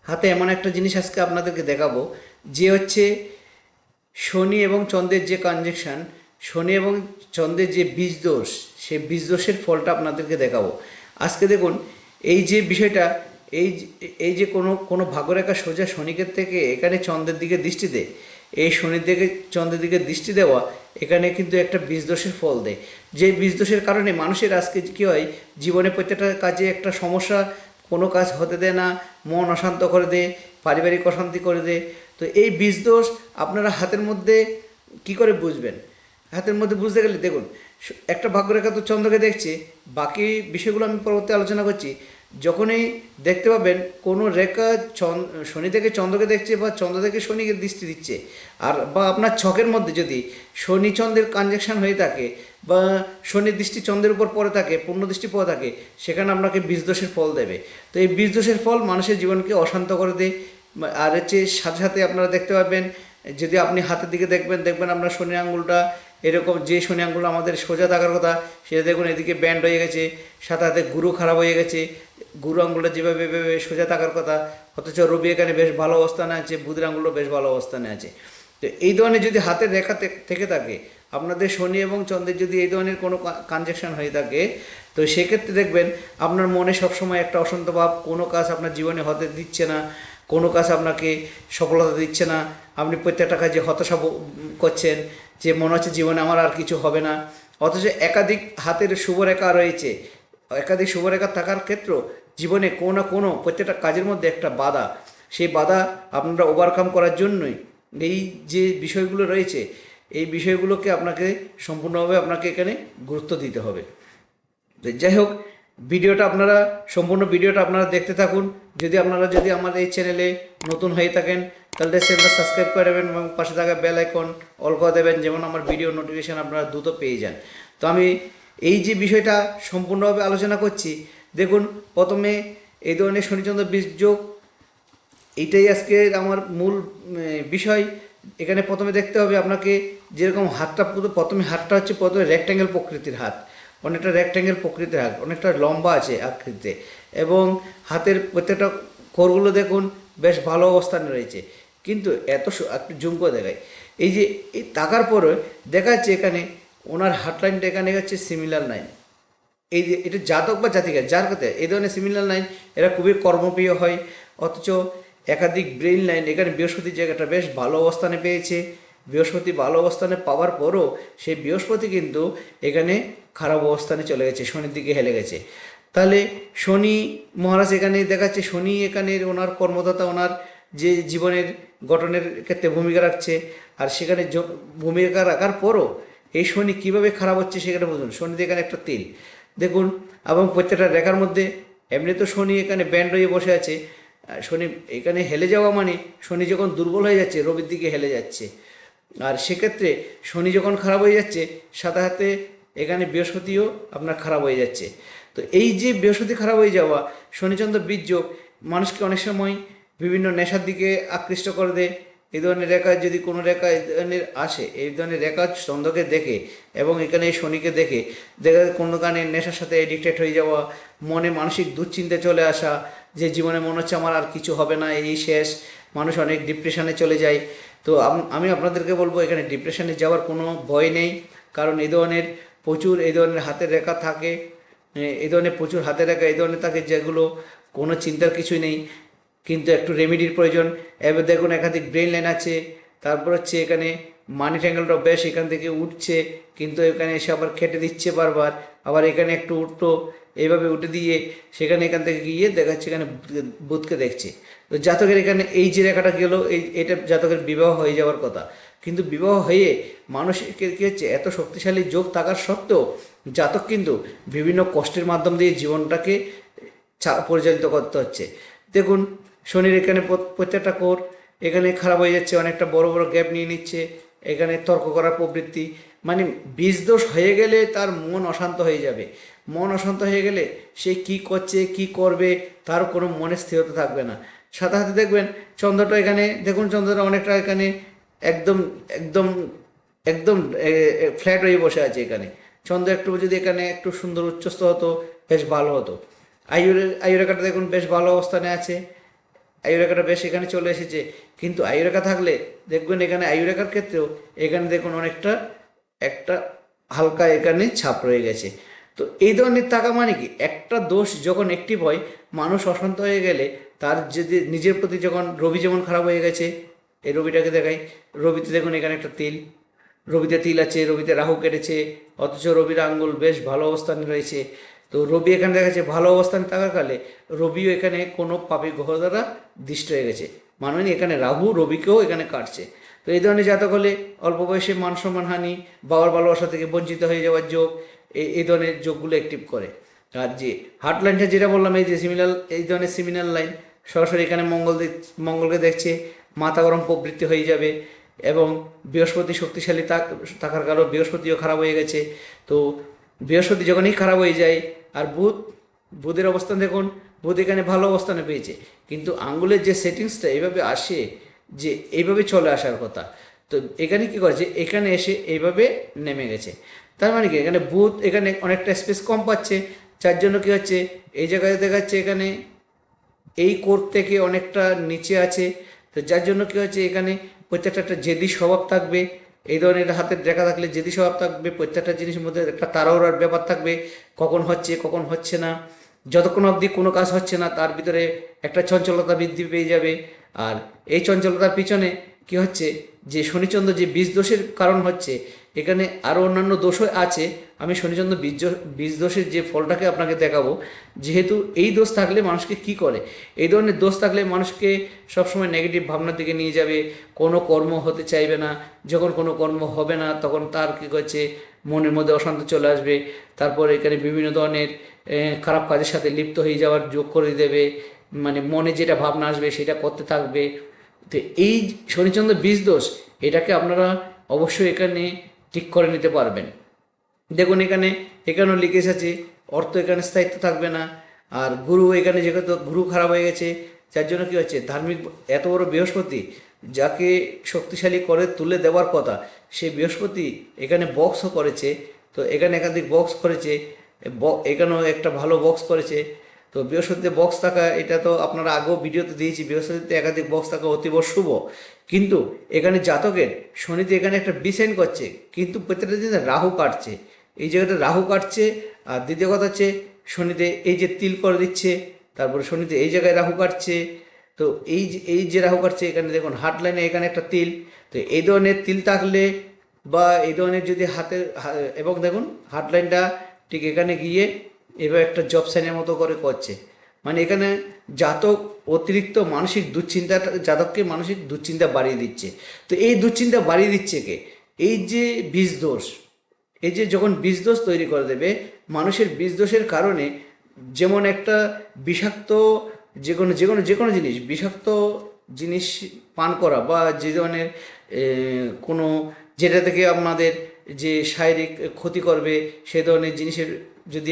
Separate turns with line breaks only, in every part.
হাতে এমন একটা জিনিস আজকে আপনাদেরকে দেখাবো, যে হচ্ছে শনি এবং চন্দ্রের যে কনজাংশন, শনি এবং চন্দ্রের যে বীজ দোষ, সেই বীজ দোষের ফলটা আপনাদেরকে দেখাবো আজকে। দেখুন, এই যে বিষয়টা, এই যে কোনো কোনো ভাগ্যরেখা সোজা শনিকের থেকে এখানে চন্দ্রের দিকে দৃষ্টি দেয়, এই শনির দিকে চন্দ্রের দিকে দৃষ্টি দেওয়া এখানে কিন্তু একটা বীজ দোষের ফল দেয়। যে বীজ দোষের কারণে মানুষের আজকে কী হয়, জীবনে প্রত্যেকটা কাজে একটা সমস্যা, কোনো কাজ হতে দেয় না, মন অশান্ত করে দেয়, পারিবারিক অশান্তি করে দেয়। তো এই বীজ দোষ আপনারা হাতের মধ্যে কি করে বুঝবেন? হাতের মধ্যে বুঝতে গেলে দেখুন, একটা ভাগ্যরেখা তো চন্দ্রকে দেখছে, বাকি বিষয়গুলো আমি পরবর্তী আলোচনা করছি। যখনই দেখতে পাবেন কোনো রেখা শনি থেকে চন্দ্রকে দেখছে বা চন্দ্র থেকে শনিকে দৃষ্টি দিচ্ছে, আর বা আপনার ছকের মধ্যে যদি শনি চন্দ্রের কনজাংশন হয়ে থাকে বা শনির দৃষ্টি চন্দ্রের উপর পড়ে থাকে, পূর্ণ দৃষ্টি পড়ে থাকে, সেখানে আপনাকে বীজদোষের ফল দেবে। তো এই বীজদোষের ফল মানুষের জীবনকে অশান্ত করে দেয়। আর হচ্ছে সাথে সাথে আপনারা দেখতে পাবেন, যদি আপনি হাতের দিকে দেখবেন আপনার শনি আঙ্গুলটা এরকম, যে শনি আঙ্গুল আমাদের সোজা থাকার কথা সেটা দেখুন এদিকে ব্যান্ড হয়ে গেছে, সাথে সাথে গুরু খারাপ হয়ে গেছে। গুরু আঙ্গুলটা যেভাবে সোজা থাকার কথা, অথচ রবি এখানে বেশ ভালো অবস্থানে আছে, বুধের আঙ্গুলও বেশ ভালো অবস্থানে আছে। তো এই ধরনের যদি হাতের রেখা থেকে থাকে, আপনাদের শনি এবং চন্দ্রের যদি এই ধরনের কোনো কনজাংশন হয়ে থাকে, তো সেক্ষেত্রে দেখবেন আপনার মনে সবসময় একটা অশান্ত ভাব, কোনো কাজ আপনার জীবনে হতে দিচ্ছে না, কোনো কাজ আপনাকে সফলতা দিচ্ছে না, আপনি প্রত্যেকটা কাজে হতাশা করছেন, যে মনে হচ্ছে জীবনে আমার আর কিছু হবে না। অথচ একাধিক হাতের শুভরেখা রয়েছে, একাধিক শুভরেখা থাকার ক্ষেত্র জীবনে কোনো না কোনো প্রত্যেকটা কাজের মধ্যে একটা বাধা, সেই বাধা আপনারা ওভারকাম করার জন্যই এই যে বিষয়গুলো রয়েছে, এই বিষয়গুলোকে আপনাকে সম্পূর্ণভাবে আপনাকে এখানে গুরুত্ব দিতে হবে। যাই হোক, ভিডিওটা আপনারা সম্পূর্ণ ভিডিওটা আপনারা দেখতে থাকুন। যদি আমার এই চ্যানেলে নতুন হয়ে থাকেন, তাহলে চ্যানেলটা সাবস্ক্রাইব করে দেবেন এবং পাশে থাকা বেল আইকন অল করে দেবেন, যেমন আমার ভিডিও নোটিফিকেশান আপনারা দ্রুত পেয়ে যান। তো আমি এই যে বিষয়টা সম্পূর্ণভাবে আলোচনা করছি, দেখুন প্রথমে এই ধরনের শনিচন্দ্র বীজ যোগ, এইটাই আজকে আমার মূল বিষয়। এখানে প্রথমে দেখতে হবে আপনাকে, যেরকম হাতটা প্রথমে হাতটা হচ্ছে প্রথমে রেক্ট্যাঙ্গেল প্রকৃতির হাত, অনেকটা রেক্ট্যাঙ্গেল প্রকৃতির হাত, অনেকটা লম্বা আছে আকৃতিতে, এবং হাতের প্রত্যেকটা কোরগুলো দেখুন বেশ ভালো অবস্থানে রয়েছে। কিন্তু একটু জুম করে দেখায়, এই যে এই তাকার পরে দেখা যাচ্ছে এখানে ওনার হাত লাইনটা এখানে হচ্ছে সিমিলার লাইন। এই যে এটা জাতক বা জাতিকা যার কথা এই ধরনের সিমিলার লাইন, এরা খুবই কর্মপ্রিয় হয়। অথচ একাধিক ব্রেইন লাইন, এখানে বৃহস্পতির জায়গাটা বেশ ভালো অবস্থানে পেয়েছে। বৃহস্পতি ভালো অবস্থানে পাওয়ার পরও সেই বৃহস্পতি কিন্তু এখানে খারাপ অবস্থানে চলে গেছে, শনির দিকে হেলে গেছে। তাহলে শনি মহারাজ এখানে দেখাচ্ছে, শনি এখানে ওনার কর্মদাতা, ওনার যে জীবনের গঠনের ক্ষেত্রে ভূমিকা রাখছে। আর সেখানে ভূমিকা রাখার পরও এই শনি কীভাবে খারাপ হচ্ছে সেখানে বুঝুন। শনিতে এখানে একটা তিল দেখুন, এবং প্রত্যেকটা রেখার মধ্যে এমনি তো শনি এখানে ব্যান্ড হয়ে বসে আছে, শনি এখানে হেলে যাওয়া মানে শনি যখন দুর্বল হয়ে যাচ্ছে রবির দিকে হেলে যাচ্ছে। আর সেক্ষেত্রে শনি যখন খারাপ হয়ে যাচ্ছে, সাথে সাথে এখানে বৃহস্পতিও আপনার খারাপ হয়ে যাচ্ছে। তো এই যে বৃহস্পতি খারাপ হয়ে যাওয়া, শনিচন্দ্র বীজ যোগ মানুষকে অনেক সময় বিভিন্ন নেশার দিকে আকৃষ্ট করে দেয়। এই ধরনের রেখা যদি কোনো রেখা এই ধরনের আসে, এই ধরনের রেখা চন্দ্রকে দেখে এবং এখানে শনিকে দেখে কোনো কারণে নেশার সাথে এডিক্টেড হয়ে যাওয়া, মনে মানসিক দুশ্চিন্তা চলে আসা, যে জীবনে মনে হচ্ছে আমার আর কিছু হবে না, এই শেষ, মানুষ অনেক ডিপ্রেশনে চলে যায়। তো আমি আপনাদেরকে বলবো, এখানে ডিপ্রেশনে যাওয়ার কোনো ভয় নেই, কারণ এই ধরনের প্রচুর এই ধরনের হাতের রেখা থাকে, এই ধরনের প্রচুর হাতের রেখা এই ধরনের থাকে যেগুলো কোনো চিন্তার কিছুই নেই, কিন্তু একটু রেমেডির প্রয়োজন। এবার দেখুন একাধিক ব্রেন লাইন আছে, তারপর হচ্ছে এখানে মানি ট্যাঙ্গেলটাও বেশ এখান থেকে উঠছে, কিন্তু এখানে এসে আবার কেটে দিচ্ছে বারবার, আবার এখানে একটু উঠতো, এইভাবে উঠে দিয়ে সেখানে এখান থেকে গিয়ে দেখাচ্ছে এখানে বুধকে দেখছে। তো জাতকের এখানে এই যে রেখাটা গেল, এটা জাতকের বিবাহ হয়ে যাওয়ার কথা, কিন্তু বিবাহ হয়ে মানুষের কী হচ্ছে, এত শক্তিশালী যোগ থাকার সত্ত্বেও জাতক কিন্তু বিভিন্ন কষ্টের মাধ্যম দিয়ে জীবনটাকে পরিচালিত করতে হচ্ছে। দেখুন শনির এখানে প্রত্যেকটা কোর এখানে খারাপ হয়ে যাচ্ছে, অনেকটা বড় বড় গ্যাপ নিয়ে নিচ্ছে, এখানে তর্ক করার প্রবৃত্তি, মানে বীজ দোষ হয়ে গেলে তার মন অশান্ত হয়ে যাবে। মন অশান্ত হয়ে গেলে সে কি করছে কি করবে তার কোনো মনে স্থিরতা থাকবে না। সাথে সাথে দেখবেন চন্দ্রটা এখানে দেখুন, চন্দ্রটা অনেকটা এখানে একদম একদম একদম ফ্ল্যাট হয়ে বসে আছে। এখানে চন্দ্র একটু যদি এখানে একটু সুন্দর উচ্চস্থ হতো বেশ ভালো হতো। আয়ুরেখাটা দেখুন বেশ ভালো অবস্থানে আছে, আয়ুরেখাটা বেশ এখানে চলে এসেছে, কিন্তু আয়ুরেখা থাকলে দেখবেন এখানে আয়ুরেখার ক্ষেত্রেও এখানে দেখুন অনেকটা একটা হালকা এখানে ছাপ রয়ে গেছে। তো এই ধরনের থাকা মানে কি, একটা দোষ যখন অ্যাক্টিভ হয়, মানুষ অশান্ত হয়ে গেলে তার যদি নিজের প্রতি যখন রবি যেমন খারাপ হয়ে গেছে, এই রবিটাকে দেখাই, রবিতে দেখুন এখানে একটা তিল, রবিতে তিল আছে, রবিতে রাহু কেটেছে, অথচ রবির আঙ্গুল বেশ ভালো অবস্থানে রয়েছে। তো রবি এখানে দেখা যাচ্ছে ভালো অবস্থানে থাকার কালে রবিও এখানে কোনো পাপী গ্রহ দ্বারা দৃষ্ট হয়ে গেছে, মানে এখানে রাহু রবিকেও এখানে কাটছে। তো এই ধরনের জাতক হলে অল্প বয়সে মান সম্মান হানি, বাবার ভালোবাসা থেকে বঞ্চিত হয়ে যাওয়ার যোগ, এই ধরনের যোগগুলো অ্যাক্টিভ করে। আর যে হার্ট লাইনটা যেটা বললাম, এই যে সিমিনাল, এই ধরনের সিমিনাল লাইন সরাসরি এখানে মঙ্গলকে দেখছে, মাথা গরম প্রবৃত্তি হয়ে যাবে। এবং বৃহস্পতি শক্তিশালী থাকার কারণে বৃহস্পতিও খারাপ হয়ে গেছে। তো বৃহস্পতি যখনই খারাপ হয়ে যায়, আর বুধের অবস্থান দেখুন, বুধ এখানে ভালো অবস্থানে পেয়েছে, কিন্তু আঙ্গুলের যে সেটিংসটা এইভাবে আসে, যে এইভাবে চলে আসার কথা, তো এখানে কী করেছে, এখানে এসে এইভাবে নেমে গেছে। তার মানে কি, এখানে বুধ এখানে অনেকটা স্পেস কম পাচ্ছে, যার জন্য কী হচ্ছে, এই জায়গায় দেখাচ্ছে এখানে এই কোর থেকে অনেকটা নিচে আছে। তো যার জন্য কী হচ্ছে, এখানে প্রত্যেকটা একটা জেদি স্বভাব থাকবে, এই ধরনের হাতের রেখা থাকলে জেদি স্বভাব থাকবে, প্রত্যেকটা জিনিসের মধ্যে একটা তাড়াহুড়ার ব্যাপার থাকবে, কখন হচ্ছে কখন হচ্ছে না, যতক্ষণ অবধি কোনো কাজ হচ্ছে না তার ভিতরে একটা চঞ্চলতা বৃদ্ধি পেয়ে যাবে। আর এই চঞ্চলতার পিছনে কি হচ্ছে, যে শনিচন্দ্র যে বীজ দোষের কারণ হচ্ছে, এখানে আরও অন্যান্য দোষও আছে। আমি শনিচন্দ্র বীজ দোষের যে ফলটাকে আপনাকে দেখাবো। যেহেতু এই দোষ থাকলে মানুষকে কি করে, এই ধরনের দোষ থাকলে মানুষকে সবসময় নেগেটিভ ভাবনার দিকে নিয়ে যাবে, কোনো কর্ম হতে চাইবে না, যখন কোনো কর্ম হবে না তখন তার কী করছে, মনের মধ্যে অশান্তি চলে আসবে, তারপর এখানে বিভিন্ন ধরনের খারাপ কাজের সাথে লিপ্ত হয়ে যাওয়ার যোগ করে দেবে, মানে মনে যেটা ভাবনা আসবে সেটা করতে থাকবে। তো এই শনিচন্দ্র বীজ দোষ, এটাকে আপনারা অবশ্যই এখানে ঠিক করে নিতে পারবেন। দেখুন এখানেও লিখে এসেছে অর্থ এখানে স্থায়িত্ব থাকবে না। আর গুরু এখানে যেহেতু গুরু খারাপ হয়ে গেছে, যার জন্য কী হচ্ছে, ধার্মিক এত বড় বৃহস্পতি যাকে শক্তিশালী করে তুলে দেওয়ার কথা, সেই বৃহস্পতি এখানে বক্সও করেছে। তো এখানে একাধিক বক্স করেছে, এখানেও একটা ভালো বক্স করেছে। তো বৃহস্পতিতে বক্স থাকা, এটা তো আপনারা আগেও ভিডিওতে দিয়েছি, বৃহস্পতিতে একাধিক বক্স থাকা অতীব শুভ। কিন্তু এখানে জাতকের শনিতে এখানে একটা ডিসেন্ড করছে, কিন্তু প্রত্যেকটা দিন রাহু কাটছে, এই জায়গাটা রাহু কাটছে। আর দ্বিতীয় কথা হচ্ছে, শনিতে এই যে তিল করে দিচ্ছে, তারপরে শনিতে এই জায়গায় রাহু কাটছে। তো এই যে রাহু কাটছে, এখানে দেখুন হার্ট লাইনে এখানে একটা তিল। তো এই ধরনের তিল থাকলে বা এই ধরনের যদি এবং দেখুন হার্ট লাইনটা ঠিক এখানে গিয়ে এবার একটা জব সাইনের মতো করে করছে, মানে এখানে জাতক অতিরিক্ত মানসিক দুশ্চিন্তাটা, জাতককে মানসিক দুশ্চিন্তা বাড়িয়ে দিচ্ছে। তো এই দুশ্চিন্তা বাড়িয়ে দিচ্ছে কে, এই যে বীজ দোষ, এই যে যখন বীজ দোষ তৈরি করে দেবে, মানুষের বীজ দোষের কারণে যেমন একটা বিষাক্ত যে কোনো জিনিস, বিষাক্ত জিনিস পান করা বা যে ধরনের কোনো, যেটা থেকে আমাদের যে শারীরিক ক্ষতি করবে, সে ধরনের জিনিসের যদি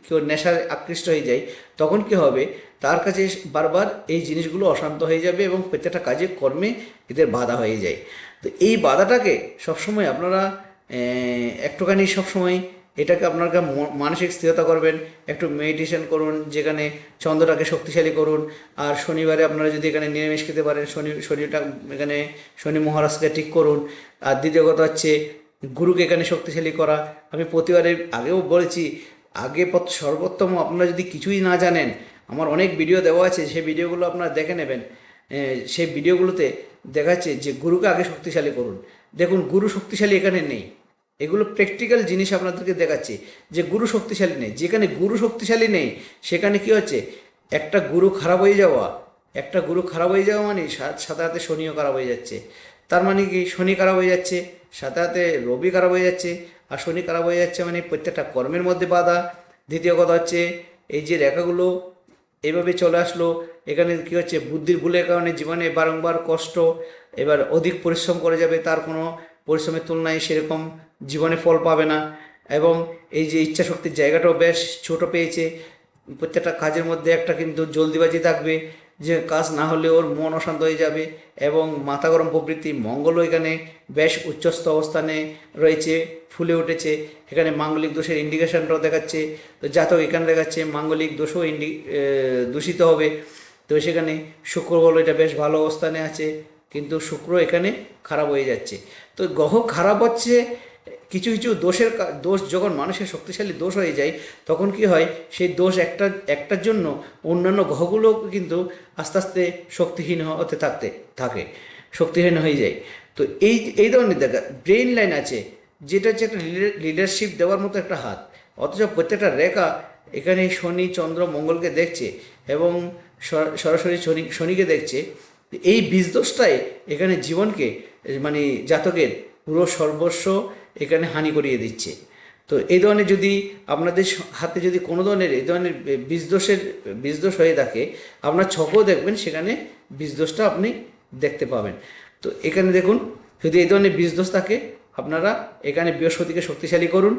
কেউ নেশায় আকৃষ্ট হয়ে যায়, তখন কি হবে, তার কাছে বারবার এই জিনিসগুলো অশান্ত হয়ে যাবে এবং প্রত্যেকটা কাজে কর্মে এদের বাধা হয়ে যায়। তো এই বাধাটাকে সবসময় আপনারা একটুখানি সবসময় এটাকে আপনারা মানসিক স্থিরতা করবেন, একটু মেডিটেশন করুন, যেখানে চন্দ্রটাকে শক্তিশালী করুন। আর শনিবারে আপনারা যদি এখানে নিরামিষ খেতে পারেন, শনিটা এখানে শনি মহারাজকে ঠিক করুন। আর দ্বিতীয় কথা হচ্ছে গুরুকে এখানে শক্তিশালী করা। আমি প্রতিবারে আগেও বলেছি, সর্বোত্তম, আপনারা যদি কিছুই না জানেন, আমার অনেক ভিডিও দেওয়া আছে, সেই ভিডিওগুলো আপনারা দেখে নেবেন। সেই ভিডিওগুলোতে দেখাচ্ছে যে গুরুকে আগে শক্তিশালী করুন। দেখুন গুরু শক্তিশালী এখানে নেই, এগুলো প্র্যাকটিক্যাল জিনিস আপনাদেরকে দেখাচ্ছি যে গুরু শক্তিশালী নেই। যেখানে গুরু শক্তিশালী নেই সেখানে কি হচ্ছে, একটা গুরু খারাপ হয়ে যাওয়া মানে সাথে সাথে শনিও খারাপ হয়ে যাচ্ছে। তার মানে কি, শনি খারাপ হয়ে যাচ্ছে, সাথে সাথে রবি খারাপ হয়ে যাচ্ছে। আর শনি খারাপ হয়ে যাচ্ছে মানে প্রত্যেকটা কর্মের মধ্যে বাধা। দ্বিতীয় কথা হচ্ছে, এই যে রেখাগুলো এইভাবে চলে আসলো, এখানে কী হচ্ছে, বুদ্ধির ভুলের কারণে জীবনে বারংবার কষ্ট, এবার অধিক পরিশ্রম করে যাবে, তার কোনো পরিশ্রমের তুলনায় সেরকম জীবনে ফল পাবে না। এবং এই যে ইচ্ছা শক্তির জায়গাটাও বেশ ছোট পেয়েছে, প্রত্যেকটা কাজের মধ্যে একটা কিন্তু জলদিবাজি থাকবে, যে কাজ না হলে ওর মন অশান্ত হয়ে যাবে। এবং মাথা গরম প্রবৃত্তি, মঙ্গলও এখানে বেশ উচ্চস্থ অবস্থানে রয়েছে, ফুলে উঠেছে। এখানে মাঙ্গলিক দোষের ইন্ডিকেশনটাও দেখাচ্ছে। তো জাতক এখানে দেখাচ্ছে মাঙ্গলিক দোষও দূষিত হবে। তো সেখানে শুক্র বলো এটা বেশ ভালো অবস্থানে আছে, কিন্তু শুক্র এখানে খারাপ হয়ে যাচ্ছে। তো গ্রহ খারাপ হচ্ছে, কিছু কিছু দোষ যখন মানুষের শক্তিশালী দোষ হয়ে যায়, তখন কি হয়, সেই দোষ একটার জন্য অন্যান্য গ্রহগুলো কিন্তু আস্তে আস্তে শক্তিহীন হতে থাকে, শক্তিহীন হয়ে যায়। তো এই ধরনের দেখা ব্রেইন লাইন আছে, যেটা হচ্ছে একটা লিডারশিপ দেওয়ার মতো একটা হাত, অথচ প্রত্যেকটা রেখা এখানে শনি চন্দ্র মঙ্গলকে দেখছে এবং সরাসরি শনিকে দেখছে। এই বীজদোষটাই এখানে জীবনকে মানে জাতকের পুরো সর্বস্ব এখানে হানি করিয়ে দিচ্ছে। তো এই ধরনের যদি আপনাদের হাতে যদি কোনো ধরনের এই ধরনের বীজদোষ হয়ে থাকে, আপনার ছকও দেখবেন সেখানে বীজদোষটা আপনি দেখতে পাবেন। তো এখানে দেখুন, যদি এই ধরনের বীজদোষ থাকে, আপনারা এখানে বৃহস্পতিকে শক্তিশালী করুন,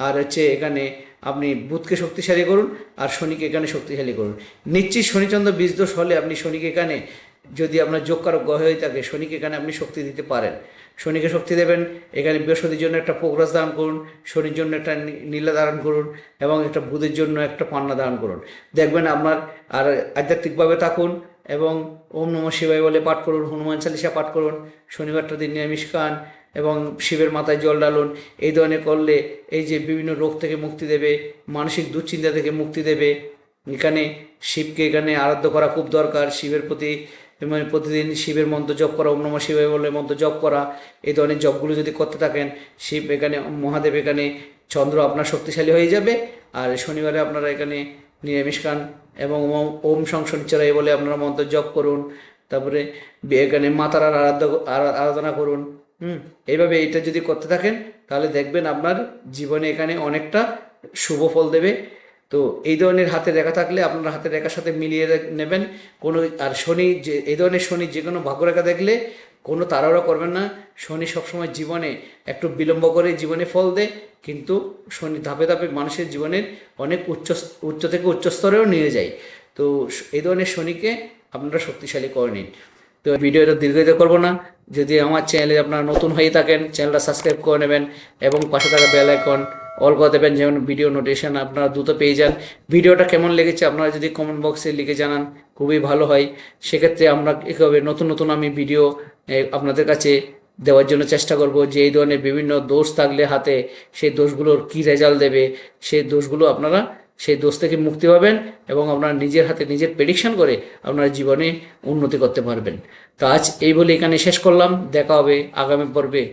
আর হচ্ছে এখানে আপনি বুধকে শক্তিশালী করুন, আর শনিকে এখানে শক্তিশালী করুন। নিশ্চিত শনিচন্দ্র বীজদোষ হলে আপনি শনিকে এখানে, যদি আপনার যোগকারক গ্রহ হয়ে থাকে, শনিকে এখানে আপনি শক্তি দিতে পারেন। শনিকে শক্তি দেবেন, এখানে বৃহস্পতির জন্য একটা পোকরাজ দান করুন, শনির জন্য একটা নীলা ধারণ করুন, এবং একটা বুধের জন্য একটা পান্না দান করুন। দেখবেন আপনার, আর আধ্যাত্মিকভাবে থাকুন এবং ওম নমঃ শিবায় বলে পাঠ করুন, হনুমান চালিসা পাঠ করুন, শনিবারটা দিন নিরামিষ খান এবং শিবের মাথায় জল ডালুন। এই ধরনের করলে এই যে বিভিন্ন রোগ থেকে মুক্তি দেবে, মানসিক দুশ্চিন্তা থেকে মুক্তি দেবে। এখানে শিবকে এখানে আরাধ্য করা খুব দরকার, শিবের প্রতি মানে প্রতিদিন শিবের মন্ত্র জপ করা, ওম নমঃ শিবায় বলে মন্ত্র জপ করা, এই ধরনের জপগুলো যদি করতে থাকেন, শিব এখানে, মহাদেব এখানে, চন্দ্র আপনার শক্তিশালী হয়ে যাবে। আর শনিবারে আপনারা এখানে নিরামিষ খান এবং ওম সংশনিচরায় বলে আপনারা মন্ত্র জপ করুন। তারপরে এখানে মাতার আরাধনা করুন। এইভাবে এটা যদি করতে থাকেন, তাহলে দেখবেন আপনার জীবনে এখানে অনেকটা শুভ ফল দেবে। তো এই ধরনের হাতে রেখা থাকলে আপনার হাতের রেখার সাথে মিলিয়ে নেবেন। কোনো আর শনি, যে এই ধরনের শনি যে কোনো ভাগ্যরেখা দেখলে কোনো তাড়াহুড়ো করবেন না। শনি সবসময় জীবনে একটু বিলম্ব করে জীবনে ফল দেয়, কিন্তু শনি ধাপে ধাপে মানুষের জীবনের অনেক উচ্চ থেকে উচ্চ স্তরেও নিয়ে যায়। তো এই ধরনের শনিকে আপনারা শক্তিশালী করে নিন। তো ভিডিওটা দীর্ঘায়িত করবো না। যদি আমার চ্যানেলে আপনারা নতুন হয়ে থাকেন, চ্যানেলটা সাবস্ক্রাইব করে নেবেন এবং পাশে থাকা বেল আইকন অল করে দেবেন, যেমন ভিডিও নোটিফিকেশন আপনারা দ্রুত পেয়ে যান। ভিডিওটা কেমন লেগেছে আপনারা যদি কমেন্ট বক্সে লিখে জানান, খুবই ভালো হয়। সেক্ষেত্রে আমরা এভাবে নতুন নতুন আমি ভিডিও আপনাদের কাছে দেওয়ার জন্য চেষ্টা করব, যে এই ধরনের বিভিন্ন দোষ থাকলে হাতে, সেই দোষগুলোর কী রেজাল্ট দেবে, সেই দোষগুলো আপনারা সেই দোষ থেকে মুক্তি পাবেন এবং আপনারা নিজের হাতে নিজের প্রেডিকশন করে আপনার জীবনে উন্নতি করতে পারবেন। তো আজ এই বলে এখানে শেষ করলাম। দেখা হবে আগামী পর্বে।